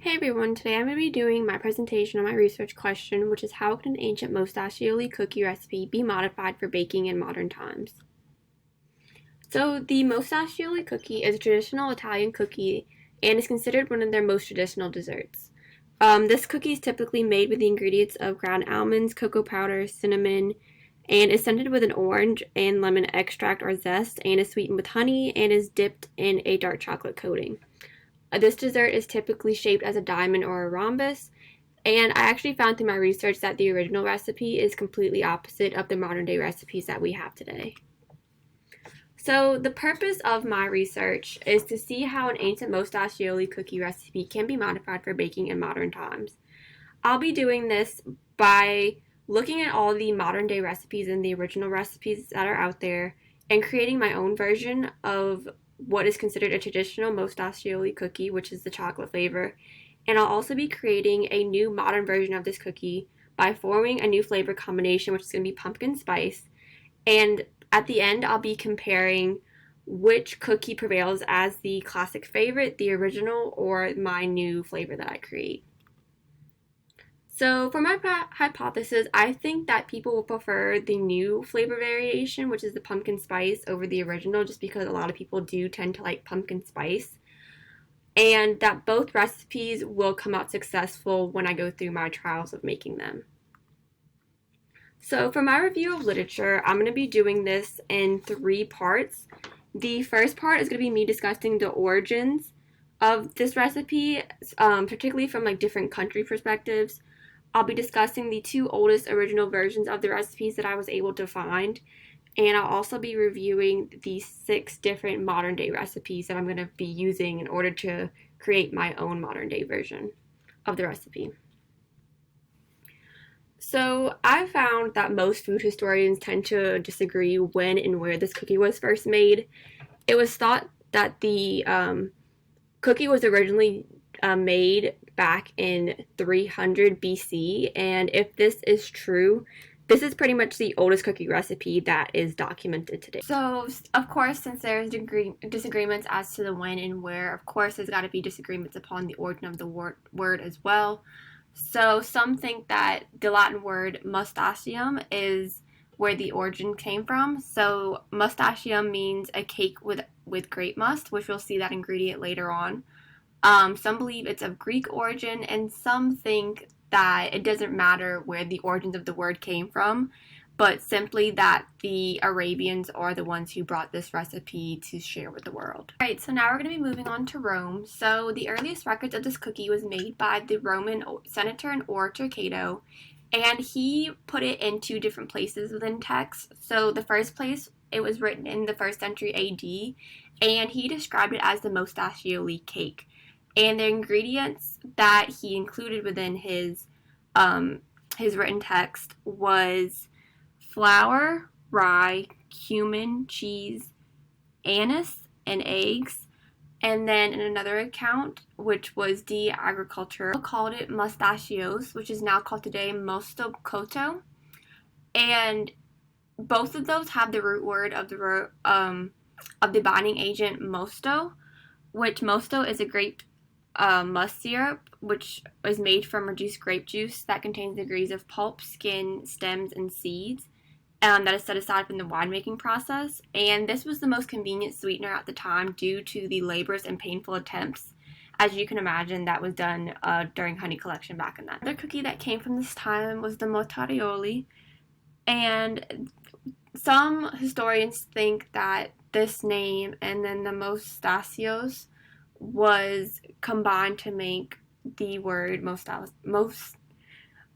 Hey everyone, today I'm going to be doing my presentation on my research question, which is how can an ancient mostaccioli cookie recipe be modified for baking in modern times? So the mostaccioli cookie is a traditional Italian cookie and is considered one of their most traditional desserts. This cookie is typically made with the ingredients of ground almonds, cocoa powder, cinnamon, and is scented with an orange and lemon extract or zest, and is sweetened with honey and is dipped in a dark chocolate coating. This dessert is typically shaped as a diamond or a rhombus, and I actually found through my research that the original recipe is completely opposite of the modern day recipes that we have today. So the purpose of my research is to see how an ancient mostaccioli cookie recipe can be modified for baking in modern times. I'll be doing this by looking at all the modern day recipes and the original recipes that are out there and creating my own version of what is considered a traditional mostaccioli cookie, which is the chocolate flavor. And I'll also be creating a new modern version of this cookie by forming a new flavor combination, which is going to be pumpkin spice. And at the end, I'll be comparing which cookie prevails as the classic favorite, the original, or my new flavor that I create. So for my hypothesis, I think that people will prefer the new flavor variation, which is the pumpkin spice, over the original, just because a lot of people do tend to like pumpkin spice. And that both recipes will come out successful when I go through my trials of making them. So for my review of literature, I'm going to be doing this in 3 parts. The first part is going to be me discussing the origins of this recipe, particularly from like different country perspectives. I'll be discussing the 2 oldest original versions of the recipes that I was able to find, and I'll also be reviewing the 6 different modern day recipes that I'm going to be using in order to create my own modern day version of the recipe. So I found that most food historians tend to disagree when and where this cookie was first made. It was thought that the cookie was originally made back in 300 BC, and if this is true, this is pretty much the oldest cookie recipe that is documented today. So, of course, since there's disagreements as to the when and where, of course, there's got to be disagreements upon the origin of the word as well. So, some think that the Latin word mustachium is where the origin came from. So, mustachium means a cake with grape must, which we'll see that ingredient later on. Some believe it's of Greek origin, and some think that it doesn't matter where the origins of the word came from, but simply that the Arabians are the ones who brought this recipe to share with the world. Alright, so now we're going to be moving on to Rome. So the earliest records of this cookie was made by the Roman senator and orator Cato, and he put it in 2 different places within text. So the first place, it was written in the 1st century AD, and he described it as the mostaccioli cake. And the ingredients that he included within his written text was flour, rye, cumin, cheese, anise, and eggs. And then in another account, which was De Agricultura, called it mustachios, which is now called today mosto cotto. And both of those have the root word of the binding agent mosto, which mosto is a grape must syrup, which is made from reduced grape juice that contains degrees of pulp, skin, stems, and seeds that is set aside from the winemaking process. And this was the most convenient sweetener at the time due to the laborious and painful attempts, as you can imagine, that was done during honey collection back in that. Another cookie that came from this time was the mottarioli, and some historians think that this name and then the mostachios was combined to make the word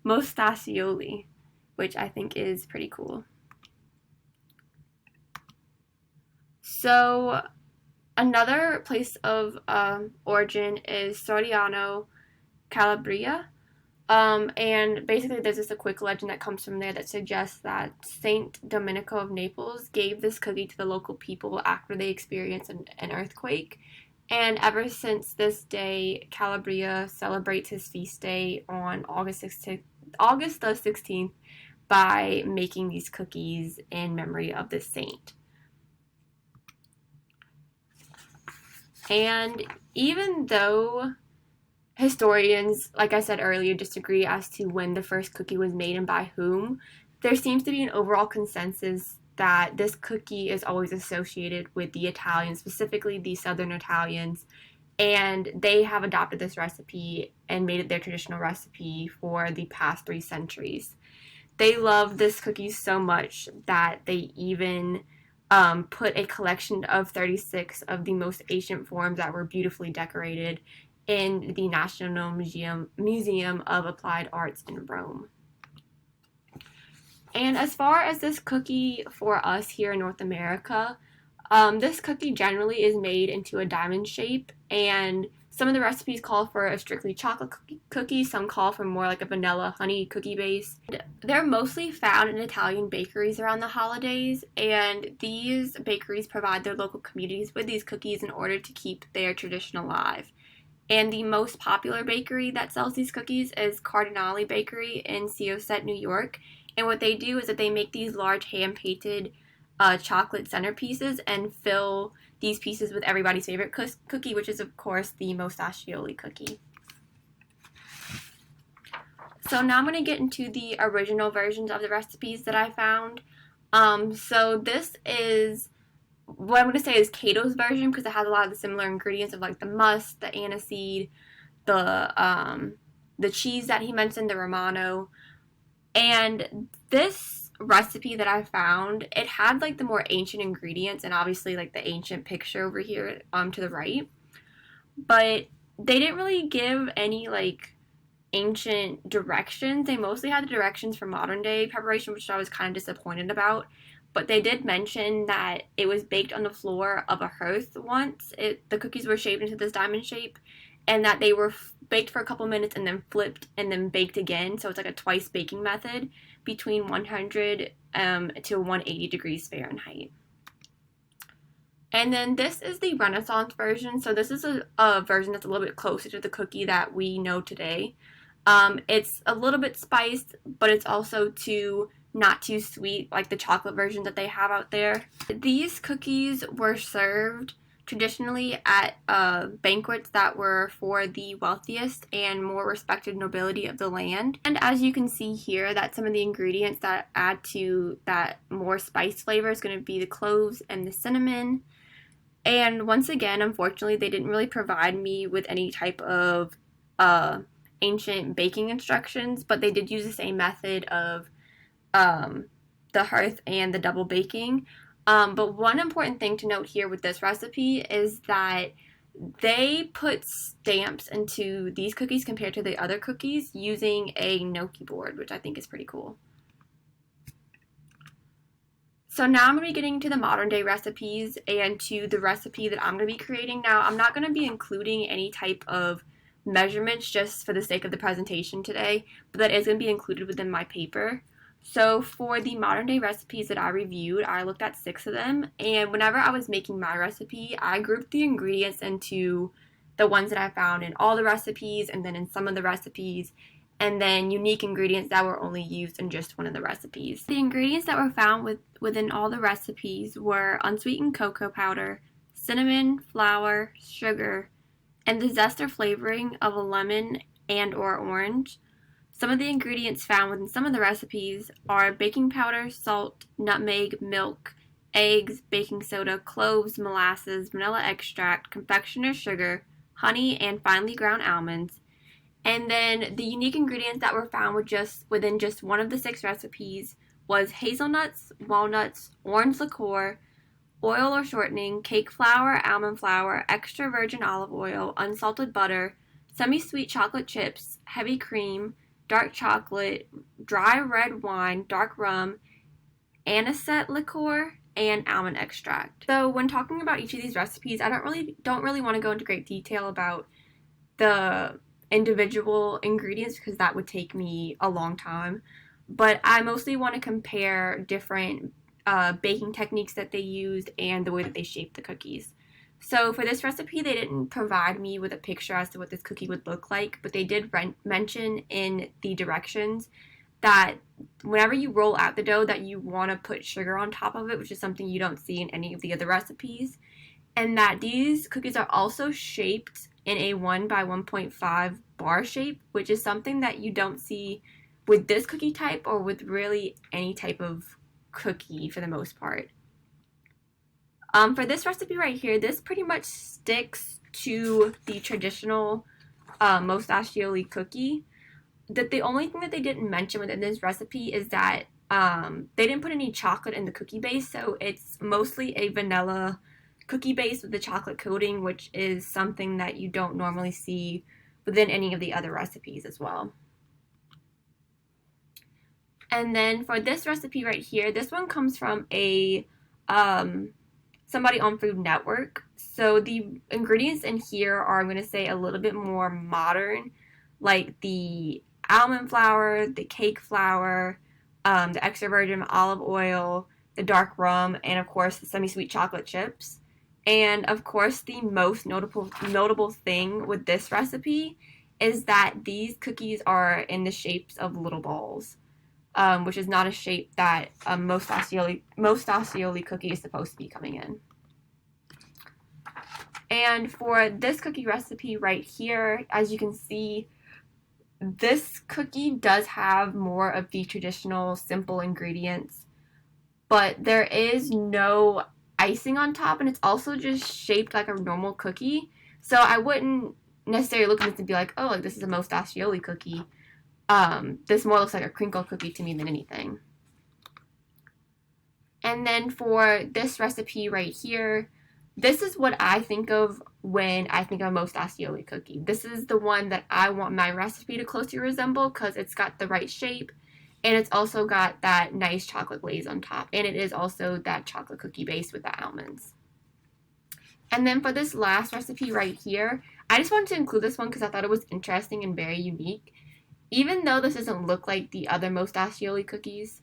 mostaccioli, which I think is pretty cool. So another place of origin is Soriano, Calabria. And basically there's just a quick legend that comes from there that suggests that Saint Domenico of Naples gave this cookie to the local people after they experienced an earthquake. And ever since this day, Calabria celebrates his feast day on August the 16th by making these cookies in memory of this saint. And even though historians, like I said earlier, disagree as to when the first cookie was made and by whom, there seems to be an overall consensus that this cookie is always associated with the Italians, specifically the Southern Italians, and they have adopted this recipe and made it their traditional recipe for the past 3 centuries. They love this cookie so much that they even put a collection of 36 of the most ancient forms that were beautifully decorated in the National Museum of Applied Arts in Rome. And as far as this cookie for us here in North America, this cookie generally is made into a diamond shape, and some of the recipes call for a strictly chocolate cookie, some call for more like a vanilla honey cookie base. They're mostly found in Italian bakeries around the holidays, and these bakeries provide their local communities with these cookies in order to keep their tradition alive. And the most popular bakery that sells these cookies is Cardinale Bakery in Syosset, New York. And what they do is that they make these large hand-painted chocolate centerpieces and fill these pieces with everybody's favorite cookie, which is, of course, the Mostaccioli cookie. So now I'm going to get into the original versions of the recipes that I found. So this is what I'm going to say is Cato's version because it has a lot of the similar ingredients of like the must, the aniseed, the cheese that he mentioned, the Romano. And this recipe that I found, it had like the more ancient ingredients and obviously like the ancient picture over here to the right. But they didn't really give any like ancient directions. They mostly had the directions for modern day preparation, which I was kind of disappointed about. But they did mention that it was baked on the floor of a hearth once. The cookies were shaped into this diamond shape, and that they were baked for a couple minutes and then flipped and then baked again. So it's like a twice baking method between 100 to 180 degrees Fahrenheit. And then this is the Renaissance version. So this is a version that's a little bit closer to the cookie that we know today. It's a little bit spiced, but it's also not too sweet like the chocolate version that they have out there. These cookies were served traditionally at banquets that were for the wealthiest and more respected nobility of the land. And as you can see here, that some of the ingredients that add to that more spice flavor is going to be the cloves and the cinnamon. And once again, unfortunately, they didn't really provide me with any type of ancient baking instructions, but they did use the same method of the hearth and the double baking. But one important thing to note here with this recipe is that they put stamps into these cookies compared to the other cookies using a gnocchi board, which I think is pretty cool. So now I'm going to be getting to the modern day recipes and to the recipe that I'm going to be creating. Now, I'm not going to be including any type of measurements just for the sake of the presentation today, but that is going to be included within my paper. So for the modern day recipes that I reviewed, I looked at 6 of them, and whenever I was making my recipe, I grouped the ingredients into the ones that I found in all the recipes and then in some of the recipes, and then unique ingredients that were only used in just one of the recipes. The ingredients that were found within all the recipes were unsweetened cocoa powder, cinnamon, flour, sugar, and the zest or flavoring of a lemon and or orange. Some of the ingredients found within some of the recipes are baking powder, salt, nutmeg, milk, eggs, baking soda, cloves, molasses, vanilla extract, confectioner's sugar, honey, and finely ground almonds. And then the unique ingredients that were found within just one of the 6 recipes was hazelnuts, walnuts, orange liqueur, oil or shortening, cake flour, almond flour, extra virgin olive oil, unsalted butter, semi-sweet chocolate chips, heavy cream, dark chocolate, dry red wine, dark rum, anisette liqueur, and almond extract. So when talking about each of these recipes, I don't really want to go into great detail about the individual ingredients because that would take me a long time. But I mostly want to compare different baking techniques that they used and the way that they shaped the cookies. So for this recipe, they didn't provide me with a picture as to what this cookie would look like, but they did mention in the directions that whenever you roll out the dough that you want to put sugar on top of it, which is something you don't see in any of the other recipes, and that these cookies are also shaped in a 1 by 1.5 bar shape, which is something that you don't see with this cookie type or with really any type of cookie for the most part. For this recipe right here, this pretty much sticks to the traditional Mostaccioli cookie. That the only thing that they didn't mention within this recipe is that they didn't put any chocolate in the cookie base, so it's mostly a vanilla cookie base with the chocolate coating, which is something that you don't normally see within any of the other recipes as well. And then for this recipe right here, this one comes from a somebody on Food Network. So the ingredients in here are, I'm going to say, a little bit more modern, like the almond flour, the cake flour, the extra virgin olive oil, the dark rum, and of course the semi-sweet chocolate chips. And of course the most notable thing with this recipe is that these cookies are in the shapes of little balls, which is not a shape that most Mostaccioli cookie is supposed to be coming in. And for this cookie recipe right here, as you can see, this cookie does have more of the traditional simple ingredients, but there is no icing on top, and it's also just shaped like a normal cookie. So I wouldn't necessarily look at this and be like, oh, like this is a Mostaccioli cookie. This more looks like a crinkle cookie to me than anything. And then for this recipe right here, this is what I think of when I think of a Mostaccioli cookie. This is the one that I want my recipe to closely resemble because it's got the right shape, and it's also got that nice chocolate glaze on top, and it is also that chocolate cookie base with the almonds. And then for this last recipe right here, I just wanted to include this one because I thought it was interesting and very unique. Even though this doesn't look like the other Mostaccioli cookies,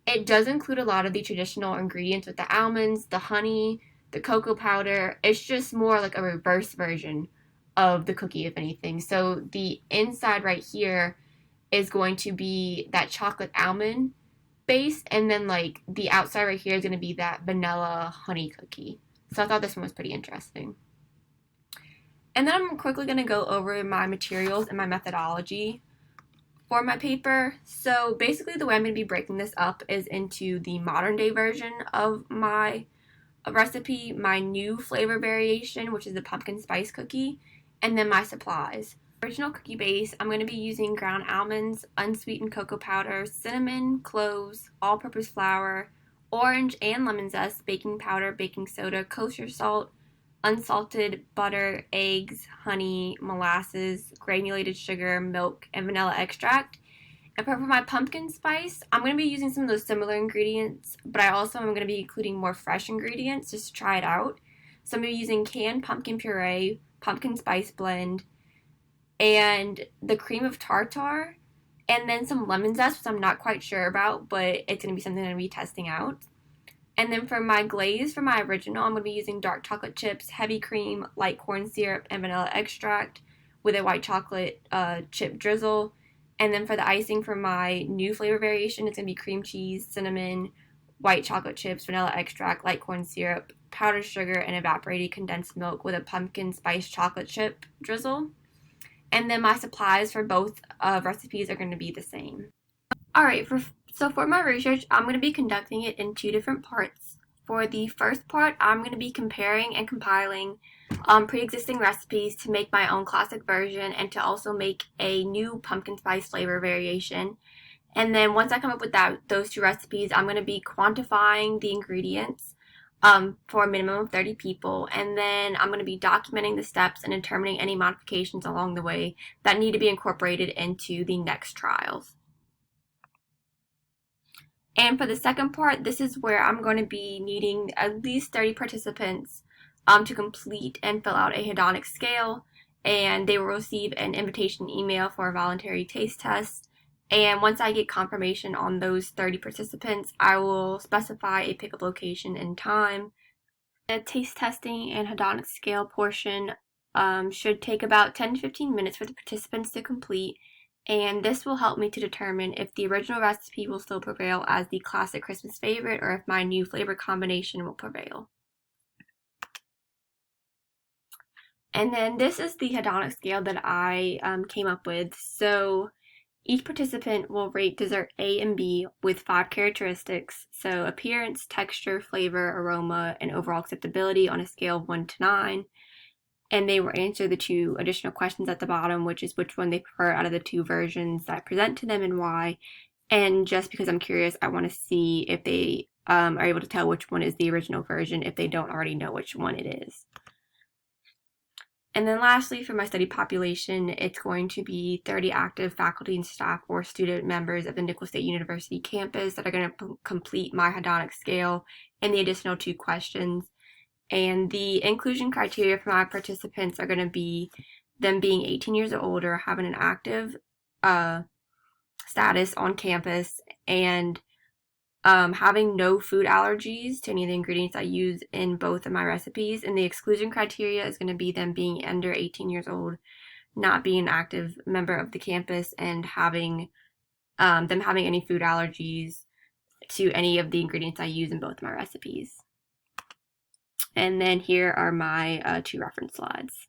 it does include a lot of the traditional ingredients with the almonds, the honey, the cocoa powder. It's just more like a reverse version of the cookie, if anything. So the inside right here is going to be that chocolate almond base, and then like the outside right here is going to be that vanilla honey cookie. So I thought this one was pretty interesting. And then I'm quickly going to go over my materials and my methodology for my paper. So basically the way I'm going to be breaking this up is into the modern day version of my recipe, my new flavor variation, which is the pumpkin spice cookie, and then my supplies. Original cookie base, I'm going to be using ground almonds, unsweetened cocoa powder, cinnamon, cloves, all-purpose flour, orange and lemon zest, baking powder, baking soda, kosher salt, unsalted butter, eggs, honey, molasses, granulated sugar, milk, and vanilla extract. And for my pumpkin spice, I'm going to be using some of those similar ingredients, but I also am going to be including more fresh ingredients just to try it out. So I'm going to be using canned pumpkin puree, pumpkin spice blend, and the cream of tartar, and then some lemon zest, which I'm not quite sure about, but it's going to be something I'm going to be testing out. And then for my glaze, for my original, I'm going to be using dark chocolate chips, heavy cream, light corn syrup, and vanilla extract with a white chocolate chip drizzle. And then for the icing for my new flavor variation, it's going to be cream cheese, cinnamon, white chocolate chips, vanilla extract, light corn syrup, powdered sugar, and evaporated condensed milk with a pumpkin spice chocolate chip drizzle. And then my supplies for both recipes are going to be the same. Alright, so for my research, I'm going to be conducting it in two different parts. For the first part, I'm going to be comparing and compiling pre-existing recipes to make my own classic version and to also make a new pumpkin spice flavor variation. And then once I come up with those two recipes, I'm going to be quantifying the ingredients for a minimum of 30 people, and then I'm going to be documenting the steps and determining any modifications along the way that need to be incorporated into the next trials. And for the second part, this is where I'm going to be needing at least 30 participants to complete and fill out a hedonic scale, and they will receive an invitation email for a voluntary taste test. And once I get confirmation on those 30 participants, I will specify a pickup location and time. The taste testing and hedonic scale portion should take about 10 to 15 minutes for the participants to complete, and this will help me to determine if the original recipe will still prevail as the classic Christmas favorite or if my new flavor combination will prevail. And then this is the hedonic scale that I came up with. So each participant will rate dessert A and B with 5 characteristics. So appearance, texture, flavor, aroma, and overall acceptability on a scale of 1 to 9. And they will answer the 2 additional questions at the bottom, which is which one they prefer out of the 2 versions that I present to them and why. And just because I'm curious, I want to see if they are able to tell which one is the original version if they don't already know which one it is. And then lastly, for my study population, it's going to be 30 active faculty and staff or student members of the Nicholls State University campus that are going to complete my hedonic scale and the additional 2 questions. And the inclusion criteria for my participants are going to be them being 18 years or older, having an active status on campus, and having no food allergies to any of the ingredients I use in both of my recipes. And the exclusion criteria is going to be them being under 18 years old, not being an active member of the campus, and having them having any food allergies to any of the ingredients I use in both of my recipes. And then here are my 2 reference slides.